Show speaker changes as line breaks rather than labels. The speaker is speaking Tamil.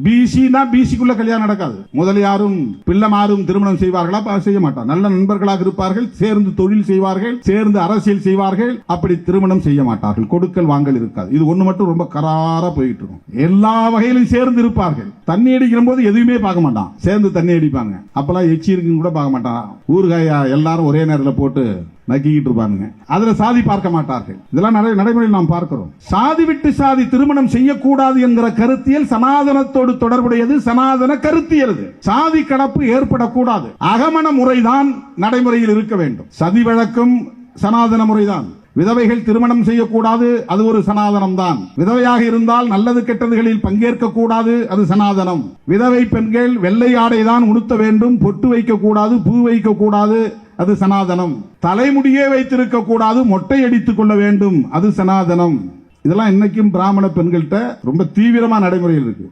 பிசினா பிசிக்குள்ள கல்யாணம் நடக்காது. முதலியாரும் பிள்ளைமாரும் திருமணம் செய்வார்களா? செய்ய மாட்டார். நல்ல நண்பர்களாக இருப்பார்கள், சேர்ந்து தொழில் செய்வார்கள், சேர்ந்து அரசியல் செய்வார்கள். அப்படி திருமணம் செய்ய மாட்டார்கள். கொடுக்கல் வாங்கல் இருக்காது. இது ஒண்ணு மட்டும் ரொம்ப கராரா போயிட்டு இருக்கும். எல்லா வகையிலும் சேர்ந்து இருப்பார்கள். தண்ணி அடிக்கிற போது எதுவுமே பார்க்க மாட்டான், சேர்ந்து தண்ணி அடிப்பாங்க. அப்பெல்லாம் எச்சி இருக்குன்னு கூட பார்க்க மாட்டான். ஊறுகாயா எல்லாரும் ஒரே நேரத்தில் போட்டு நக்கிக்கிட்டு இருப்பாங்க. அதுல சாதி பார்க்க மாட்டார்கள். இதெல்லாம் நடைமுறையில் நாம் பார்க்கிறோம். சாதி விட்டு சாதி திருமணம் செய்யக்கூடாது என்கிற கருத்தியல் சனாதனத்தோடு தொடர்புடையது. சனாதன கருத்தியல். சாதி கலப்பு ஏற்படக்கூடாது. அகமண முறைதான் நடைமுறையில் இருக்க வேண்டும். சதி வழக்கம் சனாதன முறைதான். விதவைகள் திருமணம் செய்யக்கூடாது, அது ஒரு சனாதனம் தான். விதவையாக இருந்தால் நல்லது கெட்டதுகளில் பங்கேற்க கூடாது, அது சனாதனம். விதவை பெண்கள் வெள்ளை ஆடை தான் உடுத்த வேண்டும், பொட்டு வைக்க கூடாது, பூ வைக்க கூடாது, அது சனாதனம். தலைமுடியே வைத்திருக்க கூடாது, மொட்டை அடித்துக் கொள்ள வேண்டும், அது சனாதனம். இதெல்லாம் இன்னைக்கும் பிராமண பெண்கள்கிட்ட ரொம்ப தீவிரமா நடைமுறையில் இருக்கு.